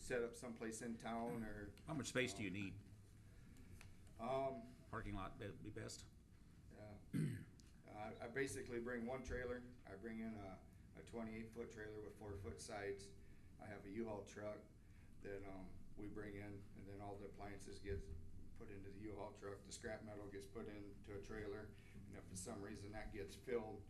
set up someplace in town or. How much space do you need? Um, Parking lot would be best. yeah. I basically bring one trailer. I bring in a 28-foot trailer with 4-foot sides. I have a U-Haul truck that we bring in, and then all the appliances get put into the U-Haul truck. The scrap metal gets put into a trailer, and if for some reason that gets filled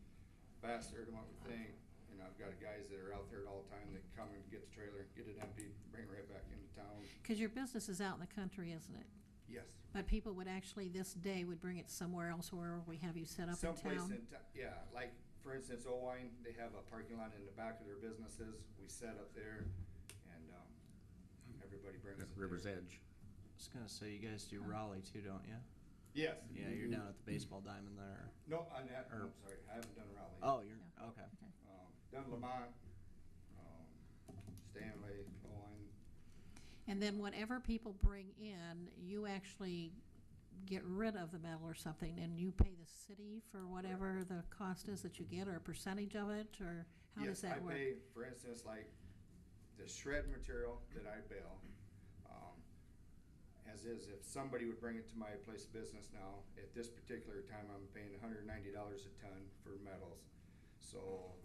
faster than what we think, I've got guys that are out there all the time that come and get the trailer, get it emptied, bring it right back into town. Because your business is out in the country, isn't it? Yes. But people would actually, this day, would bring it somewhere else where we have you set up in Someplace town? in town, yeah. Like, for instance, Owine, they have a parking lot in the back of their businesses. We set up there, and everybody brings At it River's there. Edge. I was gonna say you guys do Raleigh too, don't you? Yes. Yeah, you're down at the baseball diamond there. No, I'm sorry, I haven't done Raleigh. Oh, you're Yeah. okay. Done Lamont, Stanley, Owine. And then whatever people bring in, you actually get rid of the metal or something, and you pay the city for whatever the cost is that you get, or a percentage of it, or how does that work? Yes, I pay, for instance, like the shred material that I bale, as is, if somebody would bring it to my place of business now, at this particular time, I'm paying $190 a ton for metals. So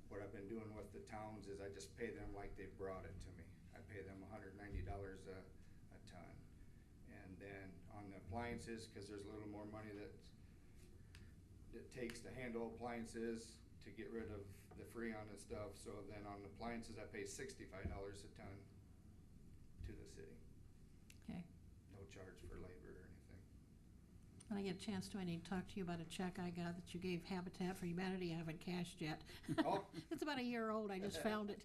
what I've been doing with the towns is I just pay them like they brought it to me. I pay them $190 a ton. And then on the appliances, because there's a little more money that it takes to handle appliances, to get rid of the Freon and stuff. So then on appliances, I pay $65 a ton to the city. Okay. No charge for labor or anything. When I get a chance to, I need to talk to you about a check I got that you gave Habitat for Humanity. I haven't cashed yet. Oh. It's about a year old. I just found it.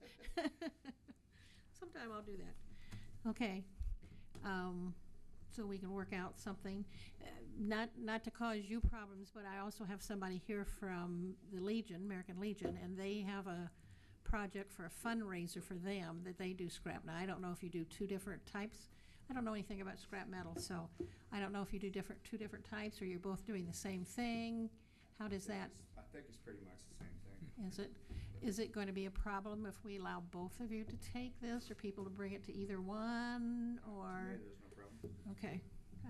Sometime I'll do that. Okay. So we can work out something. Not to cause you problems, but I also have somebody here from the Legion, American Legion, and they have a project for a fundraiser for them that they do scrap. Now, I don't know if you do two different types. I don't know anything about scrap metal, so I don't know if you do two different types or you're both doing the same thing. How does that? I think it's pretty much the same thing. Is it going to be a problem if we allow both of you to take this, or people to bring it to either one, or? Yeah, there's no problem. Okay.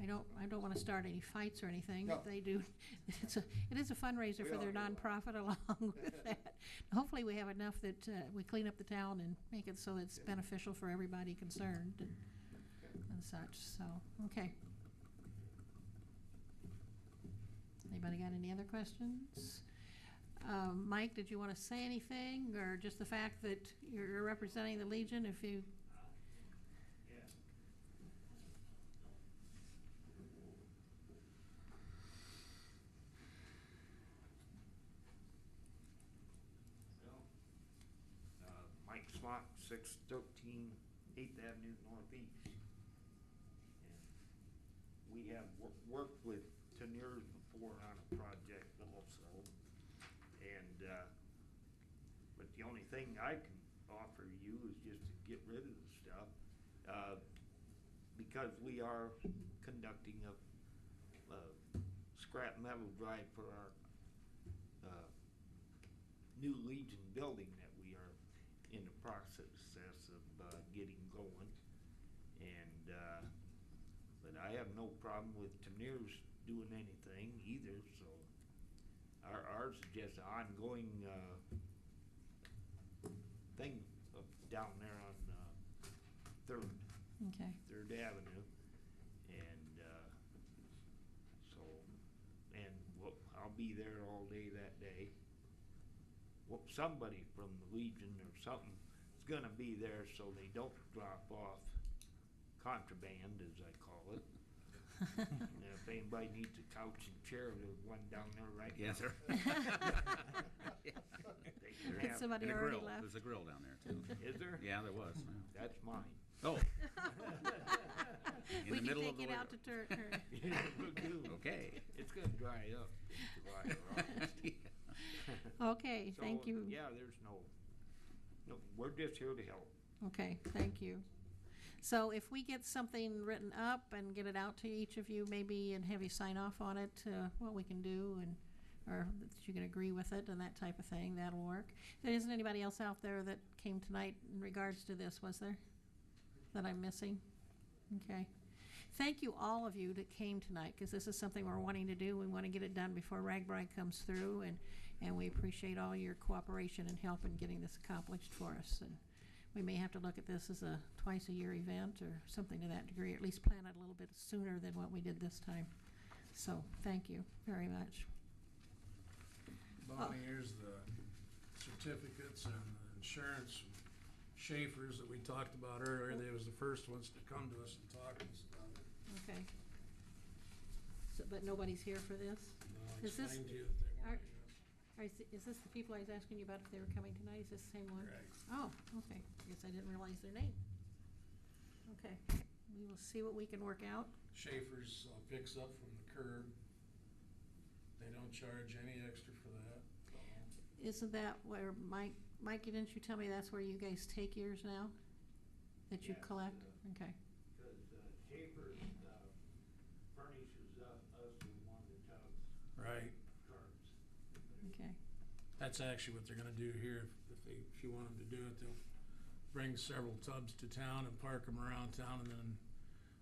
I don't want to start any fights or anything. No. They do. It is a fundraiser for their nonprofit along with that. Hopefully we have enough that we clean up the town and make it so it's beneficial for everybody concerned and such. So, okay. Anybody got any other questions? Mike, did you want to say anything, or just the fact that you're representing the Legion? If you. Yeah. Well, Mike Smock, 613 8th Avenue Northeast. And we have worked with Teniers before on a project also. And, but the only thing I can offer you is just to get rid of the stuff. Because we are conducting a scrap metal drive for our new Legion building that we are in the process of getting going. And but I have no problem with Teniers doing anything either, so ours is just an ongoing thing up down there on Third Avenue, and I'll be there all day that day. Well, somebody from the Legion or something is going to be there so they don't drop off contraband, as I call it. And if anybody needs a couch and chair, there's one down there right now. Yes, sir. They can Did have- somebody And a already grill. left? There's a grill down there, too. Is there? Yeah, there was. That's mine. Oh. In We the can middle take of the it out to winter. Turk. Yeah, we'll do. Okay. It's gonna dry up in July or August. Okay, So, thank you. Yeah, there's no, we're just here to help. Okay, thank you. So if we get something written up and get it out to each of you, maybe, and have you sign off on it, what we can do, and or that you can agree with it and that type of thing, that'll work. There isn't anybody else out there that came tonight in regards to this, was there? that I'm missing? Okay. Thank you, all of you that came tonight, because this is something we're wanting to do. We want to get it done before RAGBRAI comes through, and we appreciate all your cooperation and help in getting this accomplished for us. And we may have to look at this as a twice-a-year event or something to that degree, or at least plan it a little bit sooner than what we did this time. So, thank you very much. Bonnie, here's the certificates and the insurance. Schaefer's that we talked about earlier, they was the first ones to come to us and talk to us about it. Okay. So, but nobody's here for this? I Is this- explained to you that they are- wanted us. Is this the people I was asking you about if they were coming tonight? Is this the same one? Correct. Oh, okay. I guess I didn't realize their name. Okay. We will see what we can work out. Schaefer's picks up from the curb. They don't charge any extra for that. Isn't that where Mike, didn't you tell me that's where you guys take yours now? That you Yes, collect? Okay. Because Schaefer's furnishes us with one of the tubs Right. cards. Okay. That's actually what they're gonna do here. If you want them to do it, they'll bring several tubs to town and park them around town, and then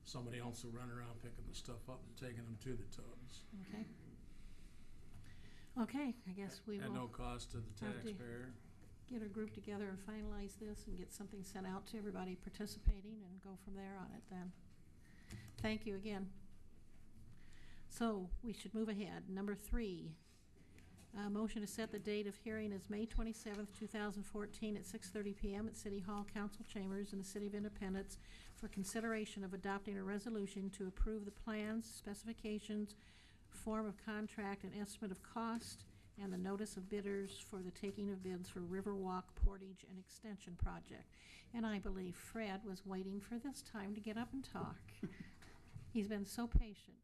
somebody else will run around picking the stuff up and taking them to the tubs. Okay. Okay, I guess we At no will cost to the have to- taxpayer. get a group together and finalize this and get something sent out to everybody participating and go from there on it then. Thank you again. So, we should move ahead. Number 3, motion to set the date of hearing as May 27th, 2014 at 6:30 PM at City Hall Council Chambers in the City of Independence for consideration of adopting a resolution to approve the plans, specifications, form of contract, and estimate of cost, and the notice of bidders for the taking of bids for Riverwalk Portage and Extension Project. And I believe Fred was waiting for this time to get up and talk. He's been so patient.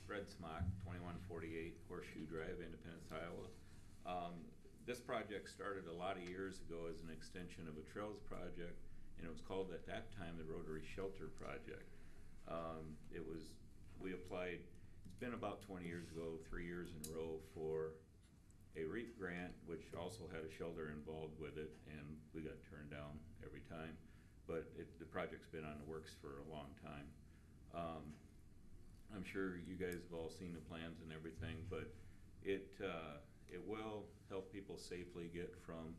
Fred Smock, 2148 Horseshoe Drive, Independence, Iowa. This project started a lot of years ago as an extension of a trails project, and it was called at that time the Rotary Shelter Project. We applied, it's been about 20 years ago, 3 years in a row, for a REAP grant, which also had a shelter involved with it, and we got turned down every time. But the project's been on the works for a long time. I'm sure you guys have all seen the plans and everything, but it will help people safely get from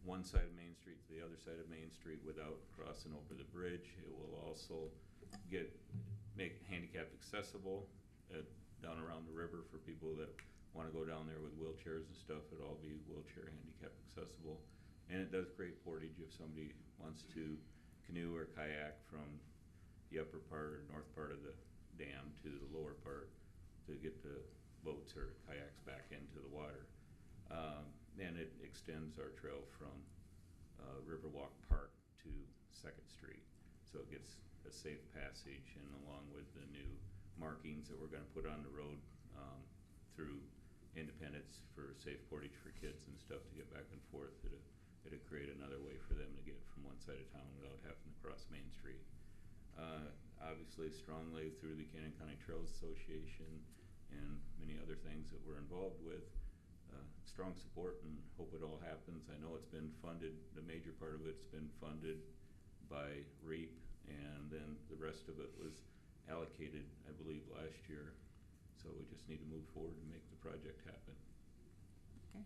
one side of Main Street to the other side of Main Street without crossing over the bridge. It will also make handicap accessible down around the river for people that want to go down there with wheelchairs and stuff. It'll all be wheelchair handicap accessible. And it does create portage if somebody wants to canoe or kayak from the upper part or north part of the dam to the lower part to get the boats or kayaks back into the water. And it extends our trail from Riverwalk Park to 2nd Street. So it gets a safe passage, and along with the new markings that we're gonna put on the road through Independence for safe portage for kids and stuff to get back and forth, it'll create another way for them to get from one side of town without having to cross Main Street. Obviously, strongly through the Cannon County Trails Association and many other things that we're involved with, strong support, and hope it all happens. I know it's been funded, the major part of it's been funded by REAP, and then the rest of it was allocated, I believe, last year. So we just need to move forward and make the project happen. Okay.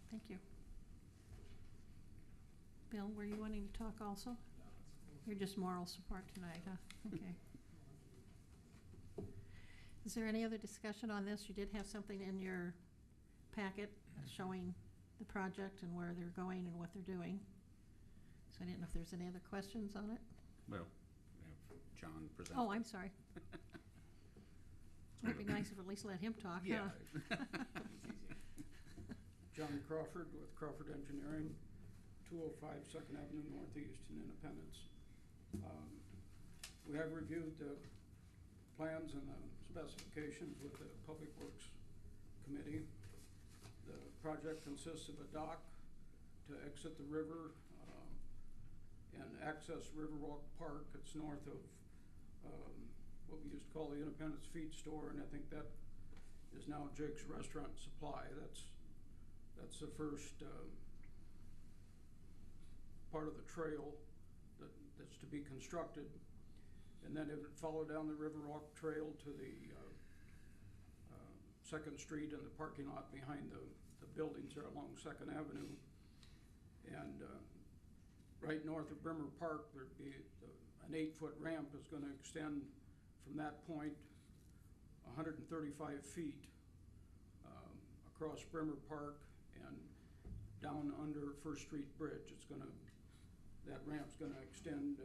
Thank you. Bill, were you wanting to talk also? You're just moral support tonight, huh? Okay. Is there any other discussion on this? You did have something in your packet showing the project and where they're going and what they're doing. So I didn't know if there's any other questions on it. Well, we have John present. Oh, I'm sorry. Might be nice if at least let him talk, huh? Yeah. John Crawford with Crawford Engineering, 205 2nd Avenue Northeast in Independence. We have reviewed the plans and the specifications with the Public Works Committee. The project consists of a dock to exit the river and access Riverwalk Park. It's north of what we used to call the Independence Feed Store, and I think that is now Jake's Restaurant and Supply. That's the first part of the trail that's to be constructed. And then it would follow down the Riverwalk Trail to the Second Street and the parking lot behind the buildings there along Second Avenue. And right north of Brimmer Park, there'd be an 8-foot ramp is gonna extend from that point 135 feet across Brimmer Park and down under First Street Bridge. That ramp's gonna extend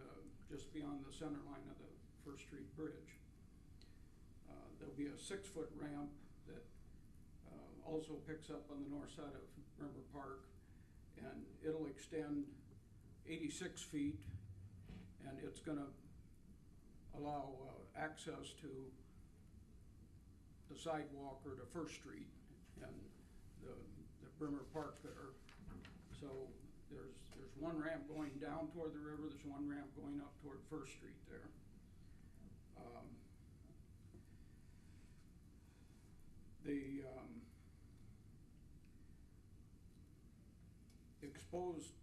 just beyond the center line of the First Street Bridge. There'll be a 6-foot ramp that also picks up on the north side of Brimmer Park, and it'll extend 86 feet, and it's gonna allow access to the sidewalk or to First Street and the Brimmer Park there. So there's one ramp going down toward the river, there's one ramp going up toward First Street there. The exposed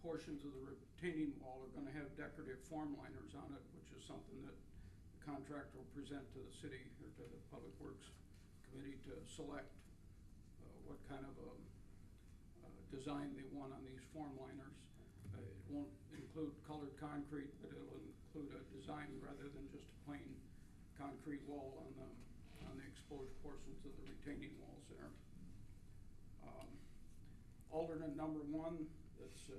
portions of the retaining wall are gonna have decorative form liners on it, which is something that the contractor will present to the city or to the Public Works Committee to select what kind of a design they want on these form liners. It won't include colored concrete, but it'll include a design rather than just a plain concrete wall on the exposed portions of the retaining walls there. Alternate number 1 that's